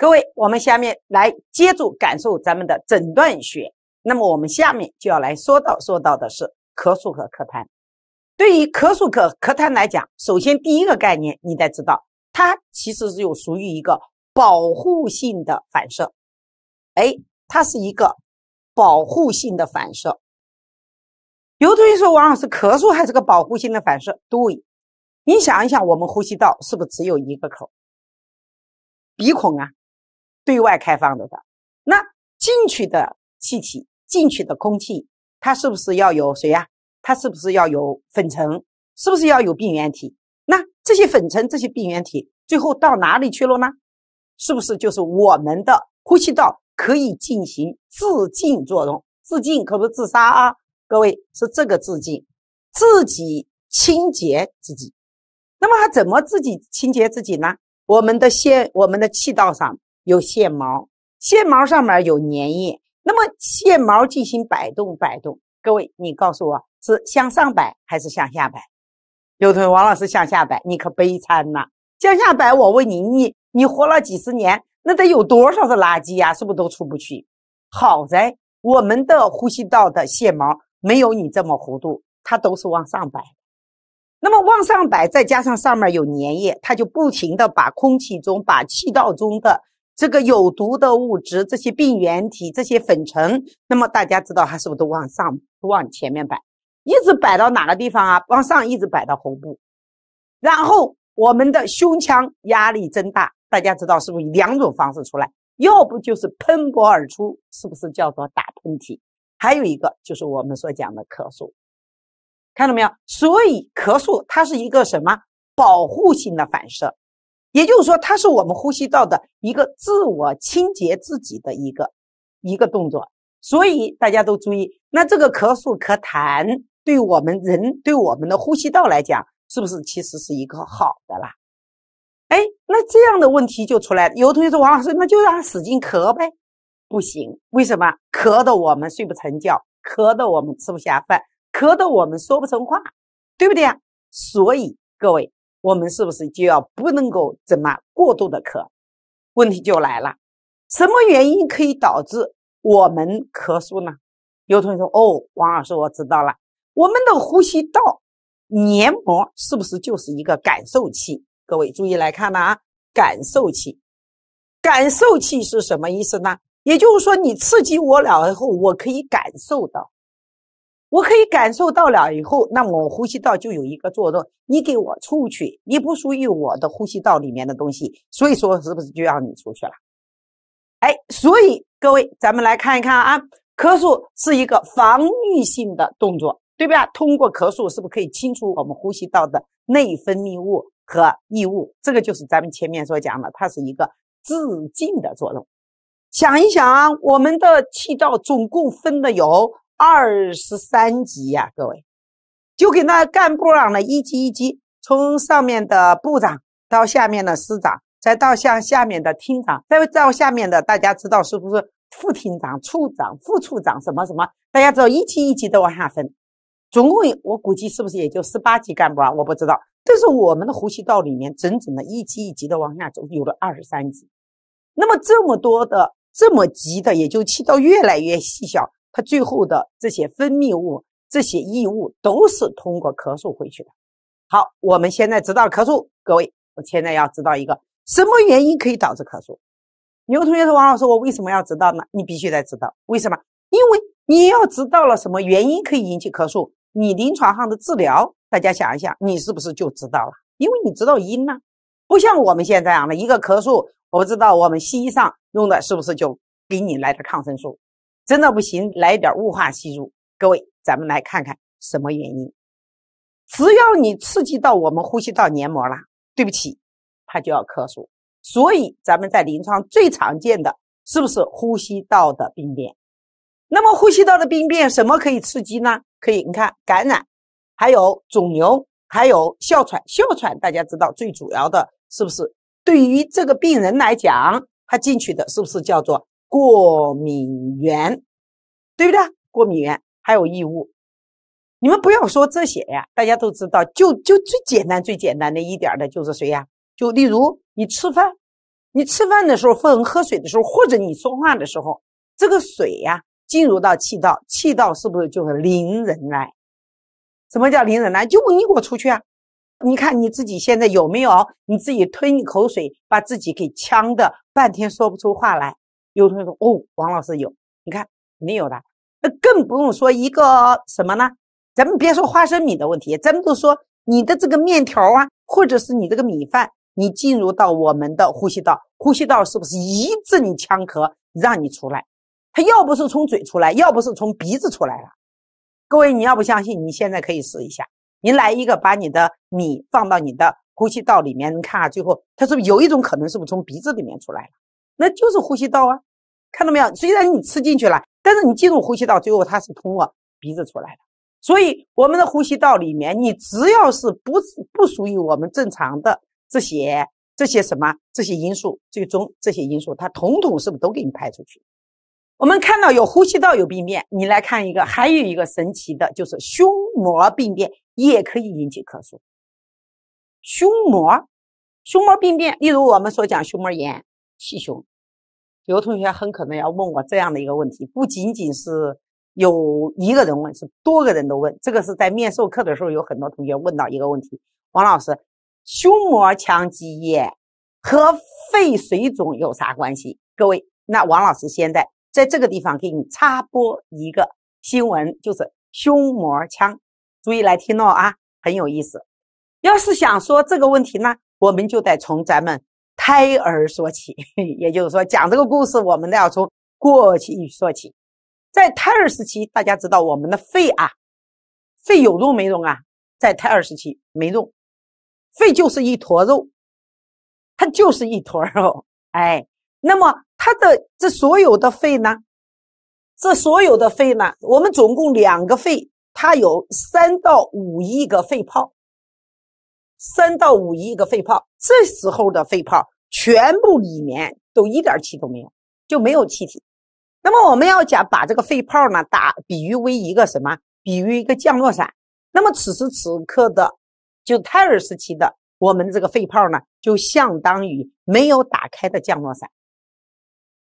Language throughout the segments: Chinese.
各位，我们下面来接住感受咱们的诊断学。那么我们下面就要来说到的是咳嗽和咳痰。对于咳嗽和咳痰来讲，首先第一个概念你得知道，它其实是有属于一个保护性的反射。它是一个保护性的反射。有同学说王老师，咳嗽还是个保护性的反射？对，你想一想，我们呼吸道是不是只有一个口？鼻孔啊，对外开放的。那进去的气体，进去的空气，它是不是要有谁呀？它是不是要有粉尘？是不是要有病原体？那这些粉尘，这些病原体最后到哪里去了呢？是不是就是我们的呼吸道可以进行自净作用？自净可不是自杀啊，各位，是这个自净，自己清洁自己。那么它怎么自己清洁自己呢？我们的气道上有腺毛，腺毛上面有粘液，那么腺毛进行摆动。各位，你告诉我是向上摆还是向下摆？有同学王老师向下摆，你可悲惨呐！向下摆，我问你活了几十年，那得有多少的垃圾啊？是不是都出不去？好在我们的呼吸道的腺毛没有你这么糊涂，它都是往上摆。那么往上摆，再加上上面有粘液，它就不停的把空气中、把气道中的这个有毒的物质、这些病原体、这些粉尘，那么大家知道它是不是都往上、往前面摆，一直摆到哪个地方啊？往上一直摆到喉部，然后我们的胸腔压力增大，大家知道是不是两种方式出来？要不就是喷薄而出，是不是叫做打喷嚏？还有一个就是我们所讲的咳嗽。看到没有？所以咳嗽它是一个什么？保护性的反射，也就是说它是我们呼吸道的一个自我清洁自己的一个动作。所以大家都注意，那这个咳嗽咳痰对我们人对我们的呼吸道来讲，是不是其实是一个好的啦？那这样的问题就出来了。有同学说王老师，那就让他使劲咳呗？不行，为什么？咳的我们睡不成觉，咳的我们吃不下饭，咳的我们说不成话，对不对啊？所以各位，我们是不是就要不能够怎么过度的咳？问题就来了，什么原因可以导致我们咳嗽呢？有同学说王老师我知道了，我们的呼吸道黏膜是不是就是一个感受器？各位注意来看啊，感受器。感受器是什么意思呢？也就是说你刺激我了以后，我可以感受到，了以后，那么我呼吸道就有一个作用，你给我出去，你不属于我的呼吸道里面的东西，所以说是不是就让你出去了？所以各位咱们来看一看啊，咳嗽是一个防御性的动作，对吧？通过咳嗽是不是可以清除我们呼吸道的内分泌物和异物？这个就是咱们前面所讲的，它是一个自净的作用。想一想啊，我们的气道总共分的有23级呀，各位，就给那干部长的一级一级，从上面的部长到下面的师长，再到下面的厅长，再到下面的大家知道是不是副厅长、处长、副处长什么什么？大家知道一级一级的往下分，总共我估计是不是也就18级干部啊？我不知道。但是我们的呼吸道里面整整的一级一级的往下走，有了23级。那么这么多的这么急的，也就气道越来越细小，它最后的这些分泌物、这些异物都是通过咳嗽回去的。好，我们现在知道咳嗽，各位，我现在要知道一个什么原因可以导致咳嗽？有同学说王老师，我为什么要知道呢？你必须得知道，为什么？因为你要知道了什么原因可以引起咳嗽，你临床上的治疗，大家想一想，你是不是就知道了？因为你知道因呢，不像我们现在这样的一个咳嗽，我不知道我们西医上用的是不是就给你来点抗生素，真的不行来点雾化吸入。各位咱们来看看什么原因，只要你刺激到我们呼吸道黏膜了，对不起，它就要咳嗽。所以咱们在临床最常见的是不是呼吸道的病变？那么呼吸道的病变什么可以刺激呢？可以你看感染，还有肿瘤，还有哮喘。哮喘大家知道最主要的是不是对于这个病人来讲，他进去的是不是叫做过敏源，对不对？过敏源还有异物。你们不要说这些呀，大家都知道，就最简单的一点的就是谁呀？就例如你吃饭，你吃饭的时候或者喝水的时候，或者你说话的时候，这个水呀进入到气道，气道是不是就是凌人来？什么叫凌人来？就你给我出去啊！你看你自己现在有没有你自己吞一口水把自己给呛的半天说不出话来？有同学说哦，王老师有，你看没有的，更不用说一个什么呢？咱们别说花生米的问题，咱们都说你的这个面条啊，或者是你这个米饭，你进入到我们的呼吸道，呼吸道是不是一直你呛咳让你出来？它要不是从嘴出来，要不是从鼻子出来了。各位，你要不相信，你现在可以试一下。你来一个，把你的米放到你的呼吸道里面，你看啊，最后它是不是有一种可能是不是从鼻子里面出来了？那就是呼吸道啊，看到没有？虽然你吃进去了，但是你进入呼吸道，最后它是通过鼻子出来的。所以我们的呼吸道里面，你只要是不属于我们正常的这些什么这些因素，最终这些因素它统统是不是都给你排出去？我们看到有呼吸道有病变，你来看一个，还有一个神奇的就是胸膜病变也可以引起咳嗽。胸膜病变，例如我们所讲胸膜炎、气胸，有同学很可能要问我这样的一个问题，不仅仅是有一个人问，是多个人都问。这个是在面授课的时候有很多同学问到一个问题，王老师，胸膜腔积液和肺水肿有啥关系？各位，那王老师现在在这个地方给你插播一个新闻，就是胸膜腔，注意来听哦啊，很有意思。要是想说这个问题呢，我们就得从咱们胎儿说起，也就是说讲这个故事我们都要从过去说起。在胎儿时期，大家知道我们的肺啊，肺有肉没肉啊？在胎儿时期没肉，肺就是一坨肉，它就是一坨肉。哎，那么它的这所有的肺呢，我们总共2个肺，它有3到5亿个肺泡，3到5亿个肺泡，这时候的肺泡全部里面都一点气都没有，就没有气体。那么我们要讲把这个肺泡呢比喻为一个什么？比喻一个降落伞。那么此时此刻的就胎儿时期的我们这个肺泡呢，就相当于没有打开的降落伞。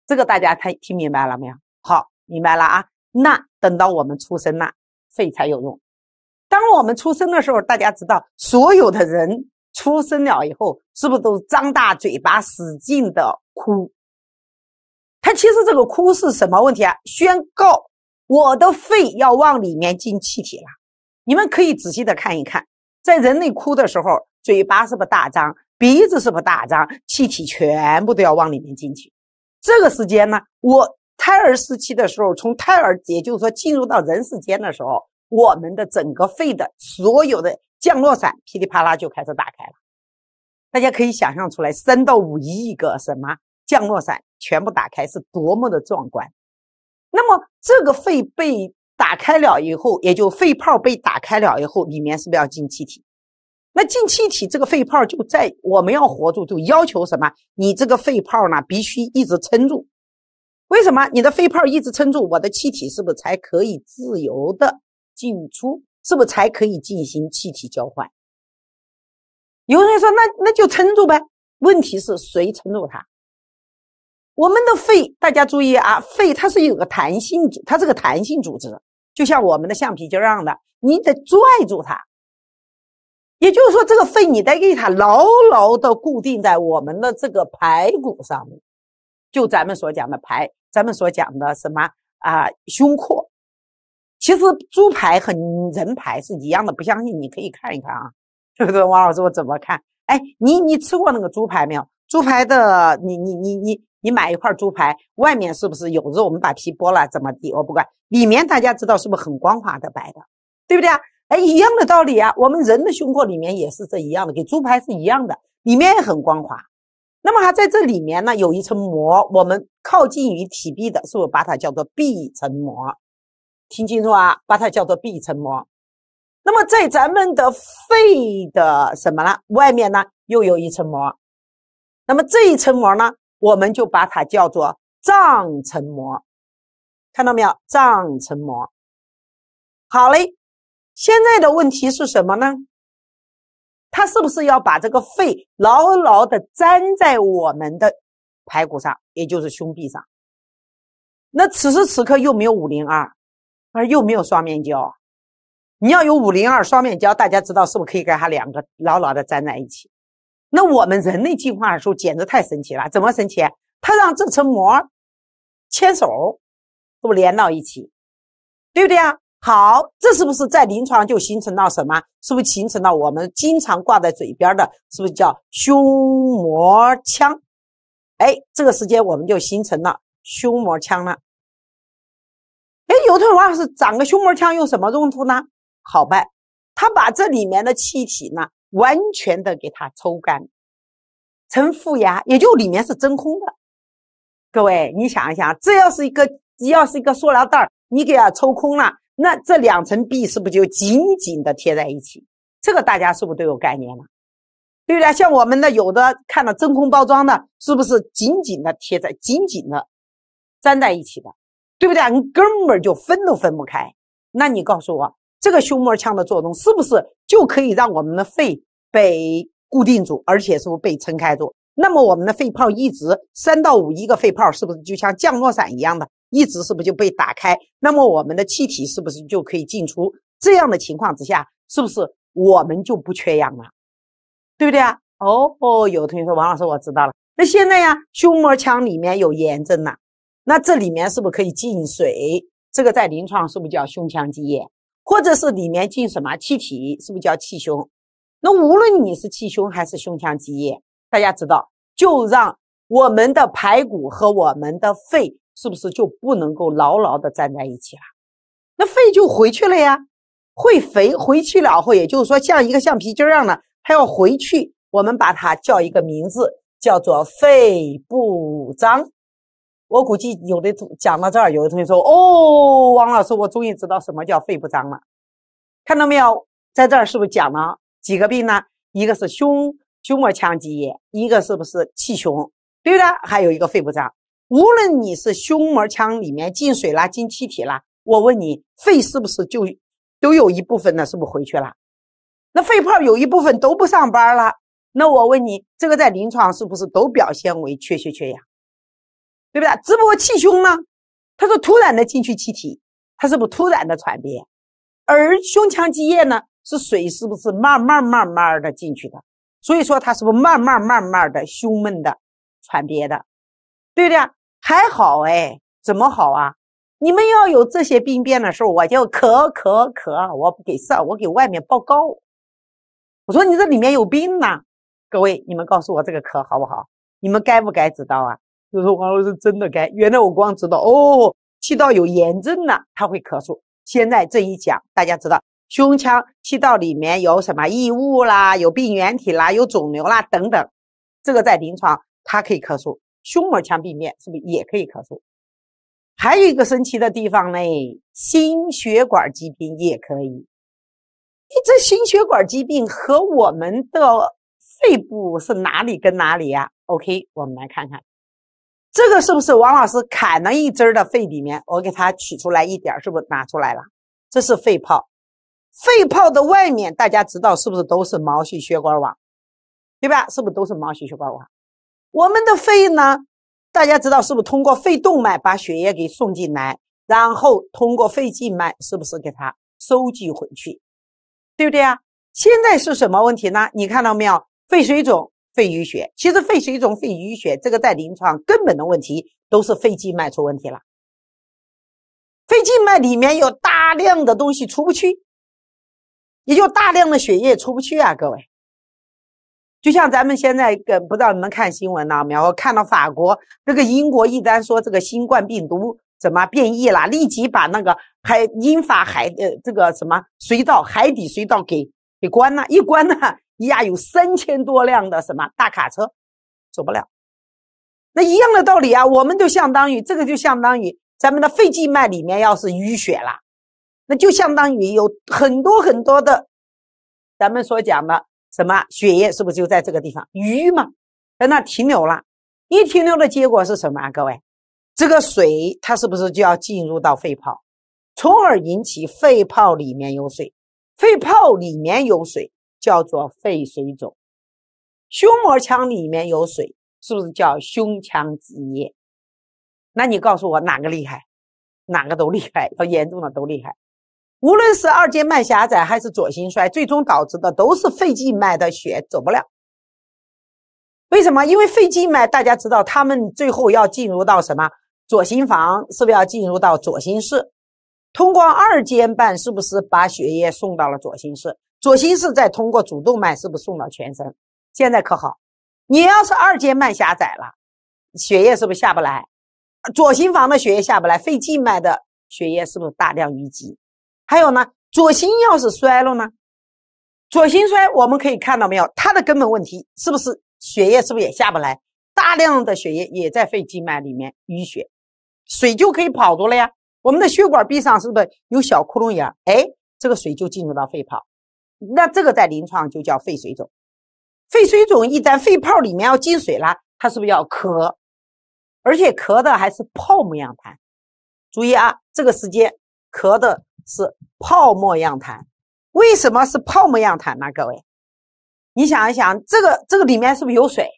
这个大家听明白了没有？好，明白了啊。那等到我们出生了，肺才有用。当我们出生的时候，大家知道所有的人出生了以后是不是都张大嘴巴使劲的哭？它其实这个哭是什么问题啊？宣告我的肺要往里面进气体了。你们可以仔细的看一看，在人类哭的时候，嘴巴是不是大张，鼻子是不是大张，气体全部都要往里面进去。这个时间呢，我胎儿时期的时候，从胎儿也就是说进入到人世间的时候，我们的整个肺的所有的降落伞噼里啪啦就开始打开了。大家可以想象出来，3到5亿个什么降落伞全部打开是多么的壮观。那么这个肺被打开了以后，也就肺泡被打开了以后，里面是不是要进气体？那进气体，这个肺泡就在我们要活住，就要求什么？你这个肺泡呢必须一直撑住。为什么？你的肺泡一直撑住，我的气体是不是才可以自由的进出？是不是才可以进行气体交换？有人说那就撑住呗。问题是谁撑住它？我们的肺，大家注意啊，肺它是有个弹性，它是个弹性组织，就像我们的橡皮筋一样的，你得拽住它。也就是说，这个肺你得给它牢牢的固定在我们的这个排骨上面，就咱们所讲的咱们所讲的什么胸廓。其实猪排和人排是一样的，不相信你可以看一看啊。对不对？王老师，我怎么看？哎，你吃过那个猪排没有？猪排的，你买一块猪排，外面是不是有肉？我们把皮剥了，怎么地？我不管，里面大家知道是不是很光滑的白的，对不对啊？哎，一样的道理啊，我们人的胸廓里面也是这一样的，跟猪排是一样的，里面也很光滑。那么它在这里面呢，有一层膜，我们靠近于体壁的，是不是把它叫做壁层膜？听清楚啊，把它叫做壁层膜。那么在咱们的肺的什么呢？外面呢又有一层膜。那么这一层膜呢，我们就把它叫做脏层膜。看到没有？脏层膜。好嘞，现在的问题是什么呢？它是不是要把这个肺牢牢的粘在我们的排骨上，也就是胸壁上。那此时此刻又没有502，而又没有双面胶。你要有502双面胶，大家知道是不是可以跟它两个牢牢的粘在一起？那我们人类进化的时候简直太神奇了，怎么神奇？它让这层膜牵手，是不是连到一起？对不对啊？好，这是不是在临床就形成到什么？是不是形成到我们经常挂在嘴边的，是不是叫胸膜腔？哎，这个时间我们就形成了胸膜腔了。哎，有的人是长个胸膜腔有什么用途呢？好办，他把这里面的气体呢完全的给它抽干，成负压，也就里面是真空的。各位，你想一想，这要是一个塑料袋，你给它抽空了，那这2层壁是不是就紧紧的贴在一起？这个大家是不是都有概念了？对不对？像我们的有的看到真空包装的，是不是紧紧的贴在、紧紧的粘在一起的？对不对？你根本就分都分不开。那你告诉我，这个胸膜腔的作用是不是就可以让我们的肺被固定住，而且是不是被撑开住？那么我们的肺泡一直3到5一个肺泡，是不是就像降落伞一样的，一直是不是就被打开？那么我们的气体是不是就可以进出？这样的情况之下，是不是我们就不缺氧了？对不对啊？有同学说，王老师我知道了。那现在呀，胸膜腔里面有炎症了，那这里面是不是可以进水？这个在临床是不是叫胸腔积液？或者是里面进什么气体，是不是叫气胸？那无论你是气胸还是胸腔积液，大家知道，就让我们的排骨和我们的肺是不是就不能够牢牢的粘在一起了？那肺就回去了呀，回去了后，也就是说像一个橡皮筋一样的，它要回去，我们把它叫一个名字，叫做肺不张。我估计有的讲到这儿，有的同学说，王老师，我终于知道什么叫肺不张了。看到没有？在这儿是不是讲了几个病呢？一个是胸膜腔积液，一个是不是气胸，对不对？还有一个肺不张。无论你是胸膜腔里面进水啦，进气体啦，我问你，肺是不是就都有一部分呢？是不是回去了？那肺泡有一部分都不上班了，那我问你，这个在临床是不是都表现为缺血缺氧？对不对？只不过气胸呢，它是突然的进去气体，它是不是突然的传别？而胸腔积液呢，是水是不是慢慢的进去的？所以说它是不是慢慢的胸闷的传别的？对不对？还好哎，怎么好啊？你们要有这些病变的时候，我就咳，我给外面报告。我说你这里面有病呐，各位，你们告诉我这个咳好不好？你们该不该知道啊？就说王老师真的该，原来我光知道气道有炎症了，他会咳嗽。现在这一讲，大家知道胸腔气道里面有什么异物啦，有病原体啦，有肿瘤啦等等，这个在临床它可以咳嗽。胸膜腔病变是不是也可以咳嗽？还有一个神奇的地方呢，心血管疾病也可以。这心血管疾病和我们的肺部是哪里跟哪里呀？OK， 我们来看看，这个是不是王老师砍了一针的肺里面，我给它取出来一点，是不是拿出来了？这是肺泡，肺泡的外面大家知道是不是都是毛细血管网，对吧？是不是都是毛细血管网？我们的肺呢，大家知道是不是通过肺动脉把血液给送进来，然后通过肺静脉是不是给它收集回去，对不对啊？现在是什么问题呢？你看到没有？肺水肿、肺淤血。其实肺水肿、肺淤血这个在临床根本的问题都是肺静脉出问题了。肺静脉里面有大量的东西出不去，也就大量的血液出不去啊，各位。就像咱们现在不知道你们看新闻了没有？我看到法国这个英国一旦说这个新冠病毒怎么变异了，立即把那个英法这个什么隧道海底隧道给关了，一关呢呀有3000多辆的什么大卡车走不了。那一样的道理啊，我们就相当于这个就相当于咱们的肺静脉里面要是淤血了，那就相当于有很多很多的咱们所讲的什么血液是不是就在这个地方淤嘛，在那停留了。一停留的结果是什么啊？各位，这个水它是不是就要进入到肺泡，从而引起肺泡里面有水，肺泡里面有水叫做肺水肿。胸膜腔里面有水是不是叫胸腔积液？那你告诉我哪个厉害？哪个都厉害，要严重的都厉害。无论是二间脉狭窄还是左心衰，最终导致的都是肺静脉的血走不了。为什么？因为肺静脉大家知道，他们最后要进入到什么？左心房，是不是要进入到左心室？通过二间瓣是不是把血液送到了左心室？左心室再通过主动脉是不是送到全身？现在可好，你要是二间脉狭窄了，血液是不是下不来？左心房的血液下不来，肺静脉的血液是不是大量淤积？还有呢，左心要是衰了呢？左心衰我们可以看到没有，它的根本问题是不是血液是不是也下不来？大量的血液也在肺静脉里面淤血，水就可以跑多了呀。我们的血管壁上是不是有小窟窿眼？哎，这个水就进入到肺泡，那这个在临床就叫肺水肿。肺水肿一旦肺泡里面要进水了，它是不是要咳？而且咳的还是泡沫样痰。注意啊，这个时间咳的是泡沫样痰。为什么是泡沫样痰呢？各位，你想一想，这个里面是不是有水？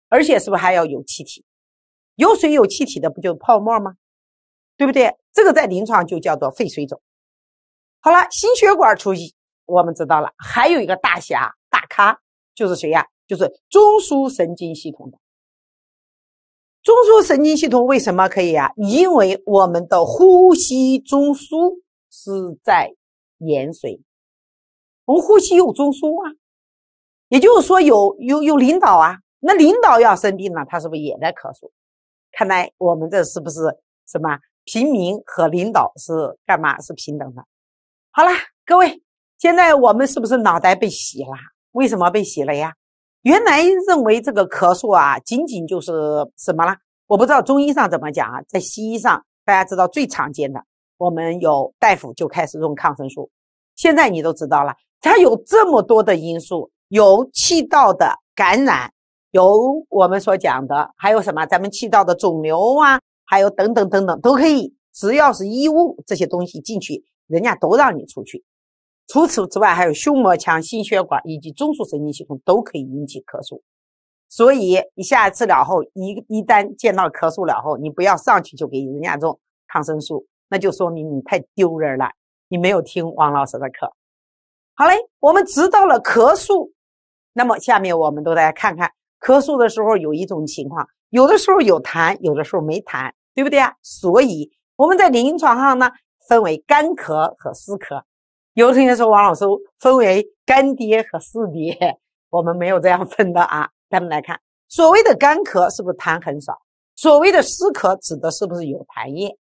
而且是不是还要有气体？有水有气体的不就泡沫吗？对不对？这个在临床就叫做肺水肿。好了，心血管出血我们知道了，还有一个大侠大咖，就是谁呀？就是中枢神经系统的。中枢神经系统为什么可以啊？因为我们的呼吸中枢是在延髓，我们呼吸有中枢啊，也就是说有领导啊。那领导要生病了，他是不是也在咳嗽？看来我们这是不是什么平民和领导是干嘛？是平等的。好了，各位，现在我们是不是脑袋被洗了？为什么被洗了呀？原来认为这个咳嗽啊，仅仅就是什么啦？我不知道中医上怎么讲啊，在西医上大家知道最常见的，我们有大夫就开始用抗生素。现在你都知道了，它有这么多的因素，有气道的感染，有我们所讲的，还有什么咱们气道的肿瘤啊，还有等等等等都可以，只要是异物这些东西进去，人家都让你出去。除此之外，还有胸膜腔、心血管以及中枢神经系统都可以引起咳嗽。所以你下一次了后，一旦见到咳嗽了后，你不要上去就给人家种抗生素，那就说明你太丢人了，你没有听王老师的课。好嘞，我们知道了咳嗽，那么下面我们都来看看咳嗽的时候有一种情况，有的时候有痰，有的时候没痰，对不对啊？所以我们在临床上呢，分为干咳和湿咳。有的同学说王老师分为干爹和湿爹，我们没有这样分的啊。咱们来看，所谓的干咳是不是痰很少？所谓的湿咳指的是不是有痰液？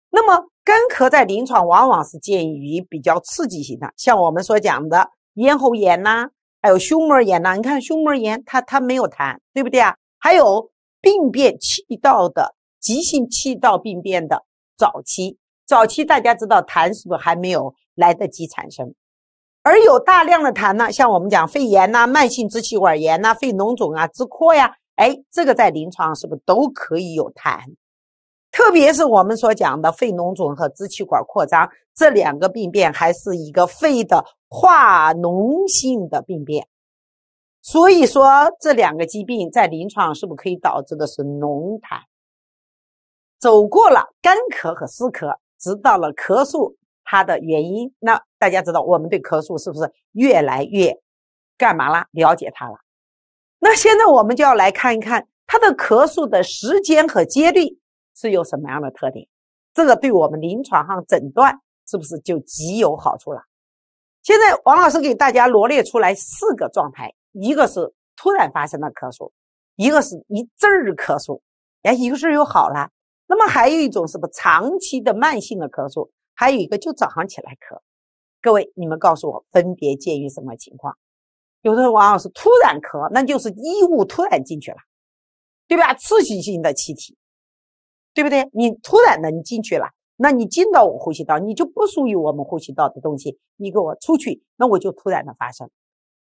那么干咳在临床往往是见于比较刺激性的，像我们所讲的咽喉炎呐，还有胸膜炎呐。你看胸膜炎它没有痰，对不对啊？还有病变气道的急性气道病变的早期大家知道痰是不是还没有来得及产生？而有大量的痰呢，像我们讲肺炎呐、慢性支气管炎呐、肺脓肿啊、支扩呀，这个在临床是不是都可以有痰？特别是我们所讲的肺脓肿和支气管扩张，这两个病变还是一个肺的化脓性的病变。所以说这两个疾病在临床是不是可以导致的是脓痰？走过了干咳和湿咳，知道了咳嗽它的原因，那大家知道我们对咳嗽是不是越来越干嘛啦？了解它了。那现在我们就要来看一看它的咳嗽的时间和节律是有什么样的特点，这个对我们临床上诊断是不是就极有好处了？现在王老师给大家罗列出来4个状态，一个是突然发生的咳嗽，一个是一阵儿咳嗽，一个是又好了。那么还有一种是不是长期的慢性的咳嗽，还有一个就早上起来咳。各位你们告诉我分别介于什么情况？有的人往往是突然咳，那就是异物突然进去了，对吧？刺激性的气体，对不对？你突然的你进去了，那你进到我呼吸道，你就不属于我们呼吸道的东西，你给我出去，那我就突然的发生。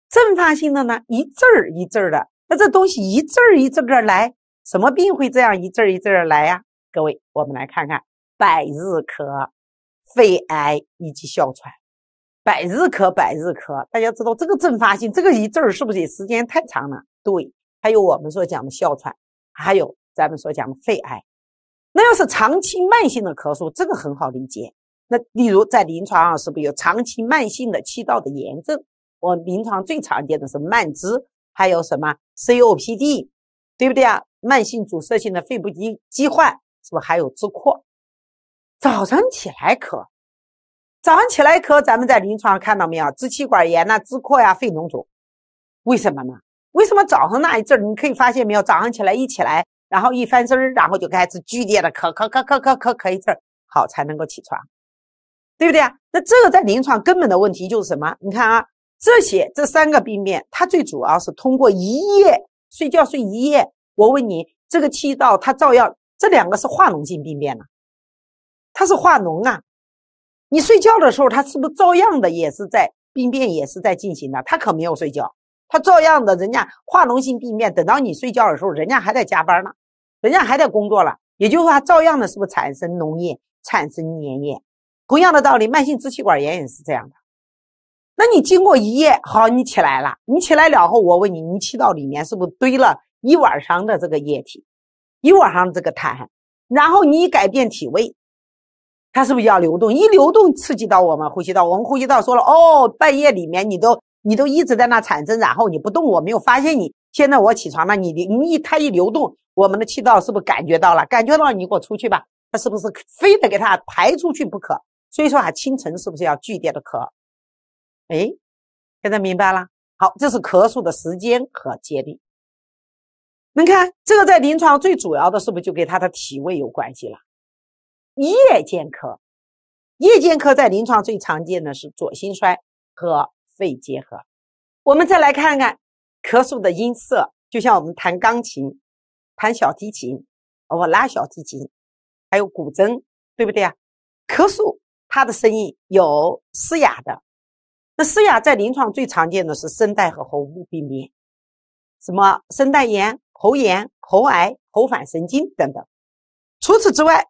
阵发性的呢，一阵儿一阵儿的，那这东西一阵儿一阵儿的来，什么病会这样一阵儿一阵儿的来呀？各位我们来看看百日咳、肺癌以及哮喘。百日咳，大家知道这个阵发性，这个一阵儿是不是也时间太长了？对，还有我们所讲的哮喘，还有咱们所讲的肺癌。那要是长期慢性的咳嗽，这个很好理解。那例如在临床上是不是有长期慢性的气道的炎症？我临床最常见的是慢支，还有什么 COPD， 对不对啊？慢性阻塞性的肺部疾患，是不是还有支扩？早上起来咳，咱们在临床上看到没有？支气管炎啊、支扩呀、肺脓肿，为什么呢？为什么早上那一阵你可以发现没有？早上起来，然后一翻身，然后就开始剧烈的咳一阵，好才能够起床，对不对啊？那这个在临床根本的问题就是什么？你看啊，这三个病变，它最主要是通过一夜睡觉睡一夜。我问你，这个气道它照样，这两个是化脓性病变呢，它是化脓啊。你睡觉的时候，它是不是照样的也是在病变也是在进行的？它可没有睡觉，它照样的，人家化脓性病变，等到你睡觉的时候，人家还在加班呢，人家还在工作了，也就是说它照样的是不是产生脓液，产生粘液？同样的道理，慢性支气管炎也是这样的。那你经过一夜，好，你起来了，你起来了后，我问你，你气道里面是不是堆了一晚上的这个液体，一晚上这个痰，然后你一改变体位，它是不是要流动？一流动刺激到我们呼吸道，我们呼吸道说了，哦，半夜里面你都一直在那产生，然后你不动，我没有发现你，现在我起床了，它一流动，我们的气道是不是感觉到了？感觉到了，你给我出去吧，它是不是非得给它排出去不可？所以说啊，清晨是不是要剧烈的咳？哎，现在明白了。好，这是咳嗽的时间和节律。你看这个在临床最主要的是不是就跟它的体位有关系了？夜间咳，夜间咳在临床最常见的是左心衰和肺结核。我们再来看看咳嗽的音色，就像我们弹钢琴、弹小提琴，我拉小提琴，还有古筝，对不对啊？咳嗽它的声音有嘶哑的，那嘶哑在临床最常见的是声带和喉部病变，什么声带炎、喉炎、喉癌、喉返神经等等。除此之外，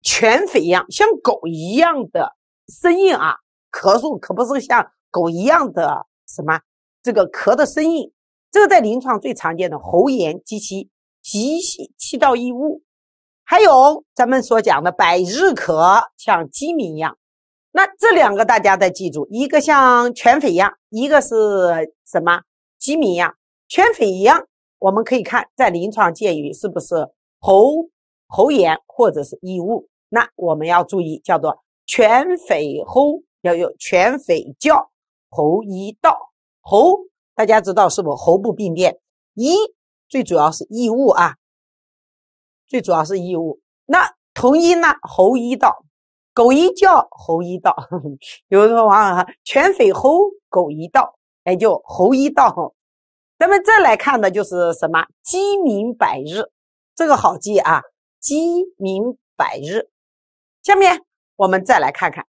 犬吠一样，像狗一样的声音啊，咳嗽可不是像狗一样的什么这个咳的声音，这个在临床最常见的喉炎及其急性气道异物，还有咱们所讲的百日咳，像鸡鸣一样。那这两个大家再记住，一个像犬吠一样，一个是什么鸡鸣一样。犬吠一样我们可以看在临床见于是不是喉炎或者是异物，那我们要注意叫做犬吠吼，要有犬吠叫，喉医道。喉大家知道是不是喉部病变，医最主要是异物啊，最主要是异物。那同音呢，喉医道，狗一叫喉医道，有的网友犬吠吼狗一道，哎，就喉医道。咱们再来看的就是什么鸡鸣百日，这个好记啊，鸡鸣百日。下面我们再来看看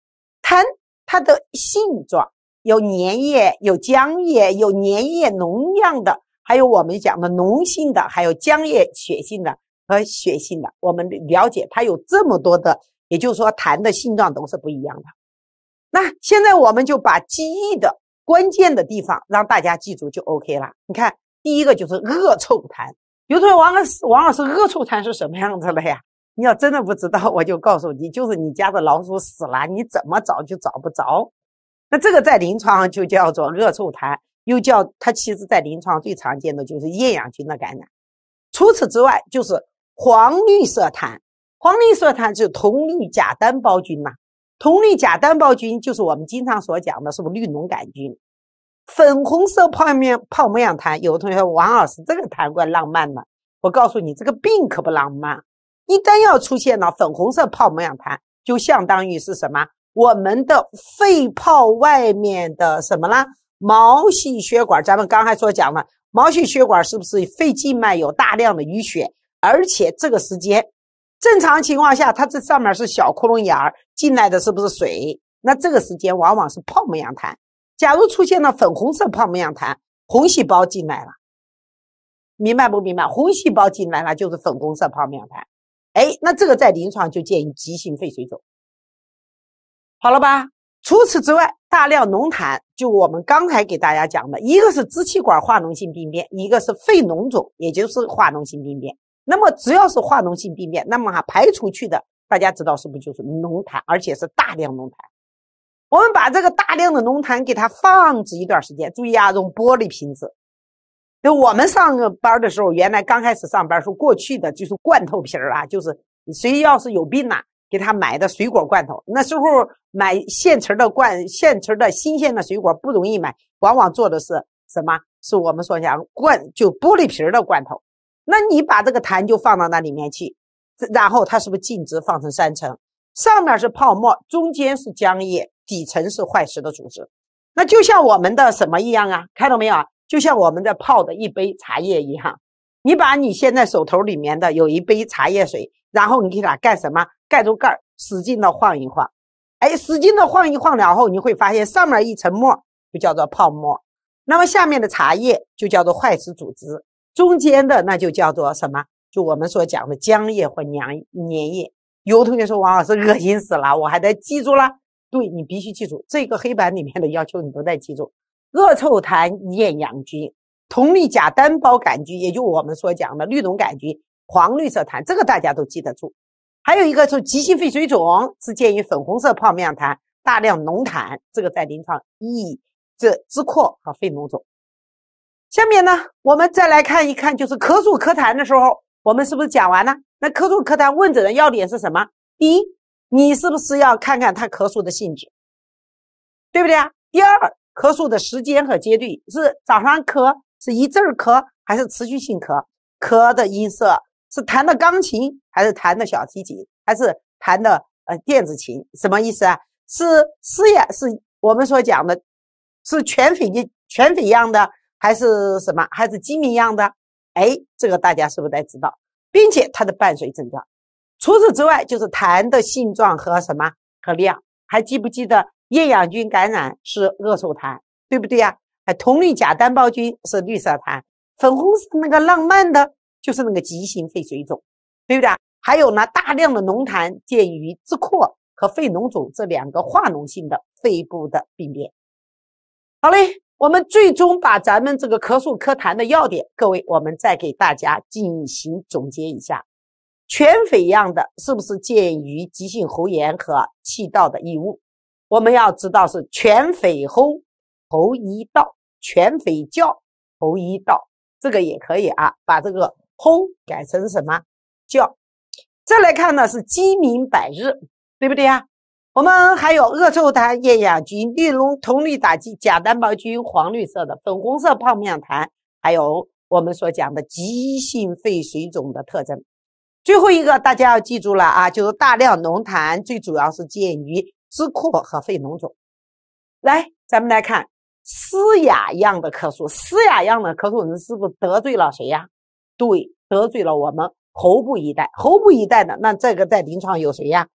痰，它的性状有粘液、有浆液、有粘液脓样的，还有我们讲的脓性的，还有浆液血性的和血性的。我们了解它有这么多的，也就是说痰的性状都是不一样的。那现在我们就把记忆的关键的地方让大家记住就 OK 了。你看第一个就是恶臭痰，有的人王老师恶臭痰是什么样子的呀？你要真的不知道，我就告诉你，就是你家的老鼠死了，你怎么找就找不着。那这个在临床上就叫做恶臭痰，又叫它其实在临床最常见的就是厌氧菌的感染。除此之外就是黄绿色痰，黄绿色痰就是铜绿假单胞菌嘛，铜绿假单胞菌就是我们经常所讲的是不是绿脓杆菌。粉红色泡沫样痰，有的同学说王老师这个痰怪浪漫了，我告诉你这个病可不浪漫。一旦要出现了粉红色泡沫样痰，就相当于是什么？我们的肺泡外面的什么啦？毛细血管，咱们刚才所讲的毛细血管是不是肺静脉有大量的淤血？而且这个时间正常情况下，它这上面是小窟窿眼儿，进来的是不是水？那这个时间往往是泡沫样痰。假如出现了粉红色泡沫样痰，红细胞进来了，明白不明白？红细胞进来了就是粉红色泡沫样痰。哎，那这个在临床就建议急性肺水肿。好了吧？除此之外，大量脓痰，就我们刚才给大家讲的，一个是支气管化脓性病变，一个是肺脓肿，也就是化脓性病变。那么只要是化脓性病变，那么排出去的，大家知道是不是就是脓痰，而且是大量脓痰。我们把这个大量的脓痰给它放置一段时间，注意啊，用玻璃瓶子。就我们上班的时候，原来刚开始上班时候，过去的就是罐头瓶啊，就是谁要是有病啊，给他买的水果罐头。那时候买现成的新鲜的水果不容易买，往往做的是什么？是我们说讲就玻璃瓶的罐头。那你把这个痰就放到那里面去，然后它是不是静置放成3层？上面是泡沫，中间是浆液，底层是坏死的组织。那就像我们的什么一样啊？看到没有啊？就像我们在泡的一杯茶叶一样，你把你现在手头里面的有一杯茶叶水，然后你给它干什么？盖住盖，使劲的晃一晃，使劲的晃一晃，然后你会发现上面一层膜就叫做泡沫，那么下面的茶叶就叫做坏死组织，中间的那就叫做什么？就我们所讲的浆液或粘液。有同学说王老师恶心死了，我还得记住了。对，你必须记住，这个黑板里面的要求你都得记住。恶臭痰厌氧菌、铜绿钾单胞杆菌，也就我们所讲的绿脓杆菌、黄绿色痰，这个大家都记得住。还有一个是急性肺水肿，是见于粉红色泡面痰、大量脓痰，这个在临床这支扩和肺脓肿。下面呢，我们再来看一看，就是咳嗽咳痰的时候，我们是不是讲完了？那咳嗽咳痰问诊的要点是什么？第一，你是不是要看看他咳嗽的性质，对不对啊？第二，咳嗽的时间和阶段，是早上咳，是一阵咳，还是持续性咳？咳的音色是弹的钢琴，还是弹的小提琴，还是弹的电子琴？什么意思啊？是我们所讲的，是全肺样的，还是什么？还是鸡鸣样的？这个大家是不是得知道？并且它的伴随症状。除此之外，就是痰的性状和什么和量。还记不记得厌氧菌感染是恶臭痰，对不对呀？铜绿钾单胞菌是绿色痰，粉红色那个浪漫的就是那个急性肺水肿，对不对？还有呢，大量的脓痰见于支扩和肺脓肿这2个化脓性的肺部的病变。好嘞，我们最终把咱们这个咳嗽咳痰的要点，各位我们再给大家进行总结一下。全肺样的是不是见于急性喉炎和气道的异物？我们要知道是全肺喉医道，全肺教喉医道，这个也可以啊，把这个喉改成什么教。再来看呢，是鸡鸣百日，对不对啊？我们还有恶臭痰、厌氧菌、铜绿钾单胞菌、黄绿色的粉红色泡面痰，还有我们所讲的急性肺水肿的特征。最后一个大家要记住了啊，就是大量脓痰，最主要是见于支扩和肺脓肿。来，咱们来看嘶哑样的咳嗽。嘶哑样的咳嗽，你是不是得罪了谁呀？对，得罪了我们喉部一带。喉部一带的，那这个在临床有谁呀？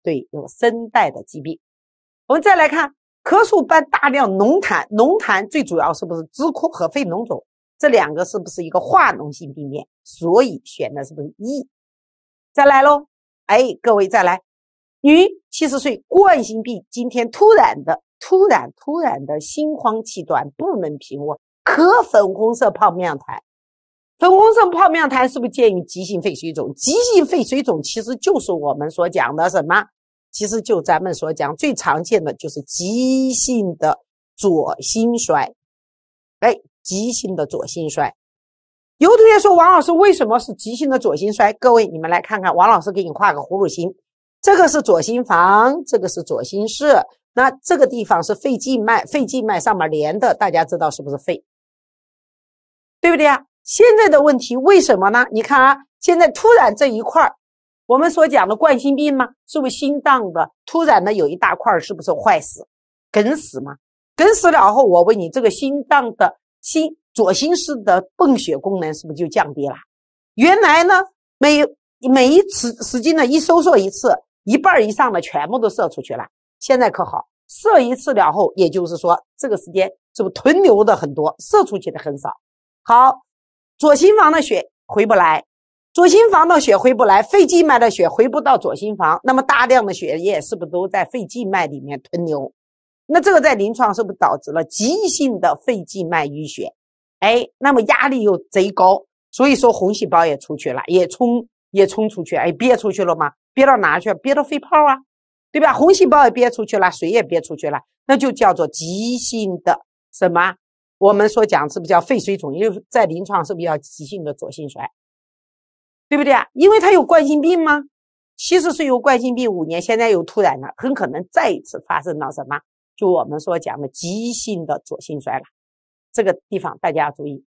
对，有声带的疾病。我们再来看咳嗽伴大量脓痰，脓痰最主要是不是支扩和肺脓肿？这2个是不是一个化脓性病变？所以选的是不是E？再来咯，各位再来，女70岁冠心病，今天突然的心慌气短，不能平卧，咳粉红色泡面痰。粉红色泡面痰是不是见于急性肺水肿？急性肺水肿其实就是我们所讲的什么？其实就咱们所讲最常见的就是急性的左心衰。急性的左心衰。有同学说王老师为什么是急性的左心衰？各位你们来看看，王老师给你画个葫芦心，这个是左心房，这个是左心室，那这个地方是肺静脉，肺静脉上面连的，大家知道是不是肺？对不对啊？现在的问题为什么呢？你看啊，现在突然这一块我们所讲的冠心病嘛，是不是心脏的突然的有一大块是不是坏死梗死嘛？梗死了后，我问你，这个心脏的左心室的泵血功能是不是就降低了？原来呢，每一次使劲的一收缩一次，一半以上的全部都射出去了。现在可好，射一次了后，也就是说这个时间是不是囤留的很多，射出去的很少。好，左心房的血回不来，肺静脉的血回不到左心房，那么大量的血液是不是都在肺静脉里面囤留？那这个在临床是不是导致了急性的肺静脉淤血？那么压力又贼高，所以说红细胞也出去了，也冲出去，憋出去了吗？憋到哪去？憋到肺泡啊，对吧？红细胞也憋出去了，水也憋出去了，那就叫做急性的什么？我们所讲是不是叫肺水肿？因为在临床是不是叫急性的左心衰？对不对啊？因为它有冠心病吗？其实是有冠心病5年，现在又突然了，很可能再一次发生到什么？就我们所讲的急性的左心衰了。这个地方大家要注意。